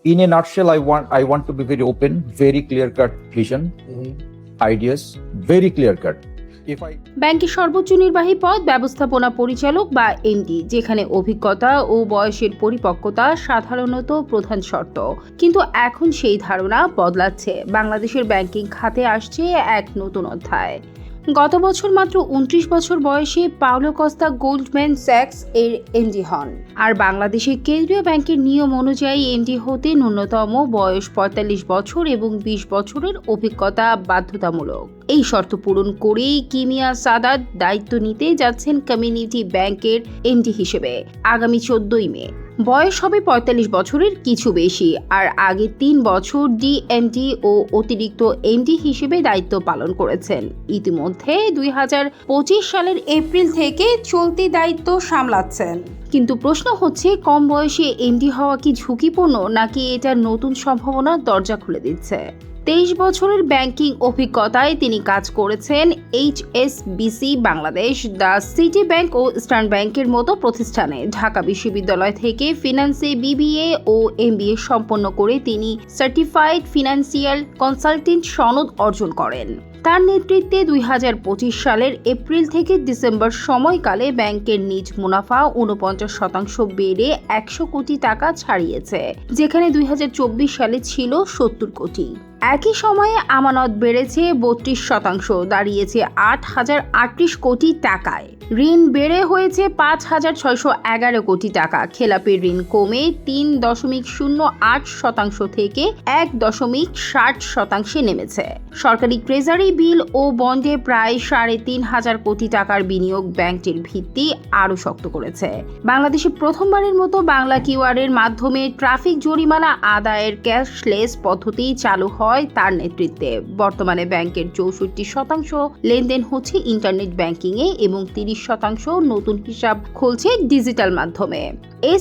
In a nutshell, I want to be very open, very clear-cut vision, ideas, very clear-cut. If I ব্যাংকের সর্বোচ্চ নির্বাহী পদ ব্যবস্থাপনা পরিচালক বা এমডি, যেখানে অভিজ্ঞতা ও বয়সের পরিপক্কতা সাধারণত প্রধান শর্ত। কিন্তু এখন সেই ধারণা বদলাচ্ছে। বাংলাদেশের ব্যাংকিং খাতে আসছে এক নতুন অধ্যায়। গত বছর মাত্র 29 বছর বয়সে পাওলো কস্তা গোল্ডম্যান স্যাক্স এর এমডি হন। আর বাংলাদেশের কেন্দ্রীয় ব্যাংকের নিয়ম অনুযায়ী এমডি হতে ন্যূনতম বয়স 45 বছর এবং 20 বছরের অভিজ্ঞতা বাধ্যতামূলক। এই শর্ত পূরণ করেই কিমিয়া সাদাত দায়িত্ব নিতে যাচ্ছেন কমিউনিটি ব্যাংকের এমডি হিসেবে আগামী 14 মে। বয়স হবে 45 বছরের কিছু বেশি। আর আগে 3 বছর ডিএমডি ও অতিরিক্ত এমডি হিসেবে দায়িত্ব পালন করেছেন। ইতিমধ্যে 2025 সালের এপ্রিল থেকে চলতি দায়িত্ব সামলাচ্ছেন। কিন্তু প্রশ্ন হচ্ছে, কম বয়সে এমডি হওয়া কি ঝুঁকিপূর্ণ, নাকি এটা নতুন সম্ভাবনার দরজা খুলে দিচ্ছে? 23 বছরের ব্যাংকিং অভিজ্ঞতায় তিনি কাজ করেছেন HSBC Bangladesh, the City Bank ও ইস্টার্ন ব্যাংকের মতো প্রতিষ্ঠানে। ঢাকা বিশ্ববিদ্যালয় থেকে ফিন্যান্সে বিবিএ ও এমবিএ সম্পন্ন করে তিনি সার্টিফাইড ফিনান্সিয়াল কনসালটেন্ট সনদ অর্জন করেন। তার নেতৃত্বে 2025 সালের এপ্রিল থেকে ডিসেম্বর সময়কালে ব্যাংকের নিজ মুনাফা 49% বেড়ে 100 কোটি টাকা ছাড়িয়েছে, যেখানে 2024 সালে ছিল 70 কোটি। একই সময়ে আমানত বেড়েছে 32%, দাঁড়িয়েছে 8,038 কোটি টাকায়। ঋণ বেড়ে হয়েছে 5,611 কোটি টাকা। খেলাপি ঋণ কমে 3.08% থেকে 1.60% নেমেছে। সরকারি ট্রেজারি বিল ও বন্ডে প্রায় 3,500 কোটি টাকার বিনিয়োগ ব্যাংকটির ভিত্তি আরও শক্ত করেছে। বাংলাদেশে প্রথমবারের মতো বাংলা কিউআরের মাধ্যমে ট্রাফিক জরিমানা আদায়ের ক্যাশলেস পদ্ধতি চালু হয় তার নেতৃত্বে। বর্তমানে ব্যাংকের 64% লেনদেন হচ্ছে ইন্টারনেট ব্যাংকিংয়ে এবং 30% নতুন হিসাব খুলছে ডিজিটাল মাধ্যমে।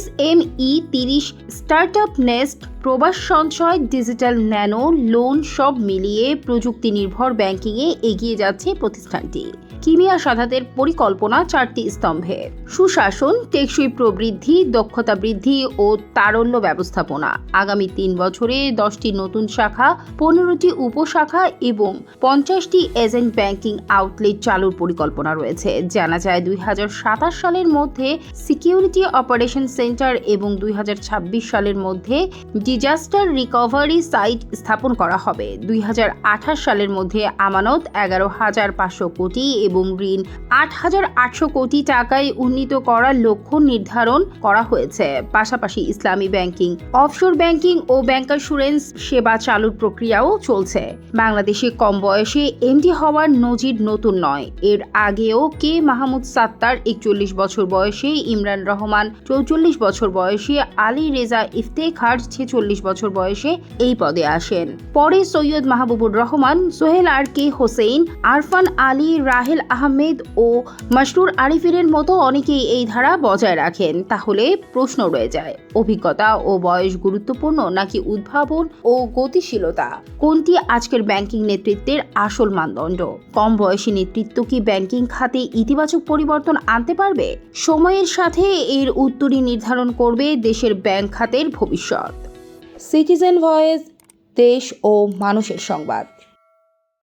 SME 30 স্টার্টআপ নেস্ট, প্রবাস সঞ্চয়, ডিজিটাল ন্যানো লোন সব মিলিয়ে প্রযুক্তি নির্ভর ব্যাংকিংয়ে এগিয়ে যাচ্ছে প্রতিষ্ঠানটি। কিমিয়া সাদাতের পরিকল্পনা 4টি স্তম্ভে: সুশাসন, টেকসই প্রবৃদ্ধি, দক্ষতা বৃদ্ধি ও তারল্য ব্যবস্থাপনা। আগামী 3 বছরে 10টি নতুন শাখা, 15টি উপশাখা এবং 50টি এজেন্ট ব্যাংকিং আউটলেট চালুর পরিকল্পনা রয়েছে। জানা যায় 2027 সালের মধ্যে সিকিউরিটি অপারেশন সেন্টার এবং 2026 সালের মধ্যে ডিজাস্টার রিকভারি সাইট স্থাপন করা হবে। 2028 সালের মধ্যে আমানত 11,500 কোটি এবং ঋণ 8,800 কোটি টাকায় উন্নীত করার লক্ষ্য নির্ধারণ করা হয়েছে। পাশাপাশি ইসলামী ব্যাংকিং, অফশোর ব্যাংকিং ও ব্যাংকারস্যুরেন্স সেবা চালুর প্রক্রিয়াও চলছে। বাংলাদেশে কম বয়সে এমডি হওয়ার নজির নতুন নয়। এর আগেও কে মাহমুদ সাত্তার 41 বছর বয়সে, ইমরান রহমান 44 বছর বয়সে, আলী রেজা ইফতেখার 46 বছর বয়সে এই পদে আসেন। পরে সৈয়দ মাহবুবুর রহমান, সোহেল আর কে হোসেন, আরফান আলী, রাহেল আহমেদ ও মাসরুর আরিফিনের মতো অনেকেই এই ধারা বজায় রাখেন। তাহলে প্রশ্ন রয়ে যায়, অভিজ্ঞতা ও বয়স গুরুত্বপূর্ণ নাকি উদ্ভাবন ও গতিশীলতা? কোনটি আজকের ব্যাংকিং নেতৃত্বের আসল মানদণ্ড? কম বয়সী নেতৃত্ব কি ব্যাংকিং খাতে ইতিবাচক পরিবর্তন আনতে পারবে? সময়ের সাথে এর উত্তরই নির্ধারণ করবে দেশের ব্যাংক খাতের ভবিষ্যৎ। সিটিজেন ভয়েস, দেশ ও মানুষের সংবাদ।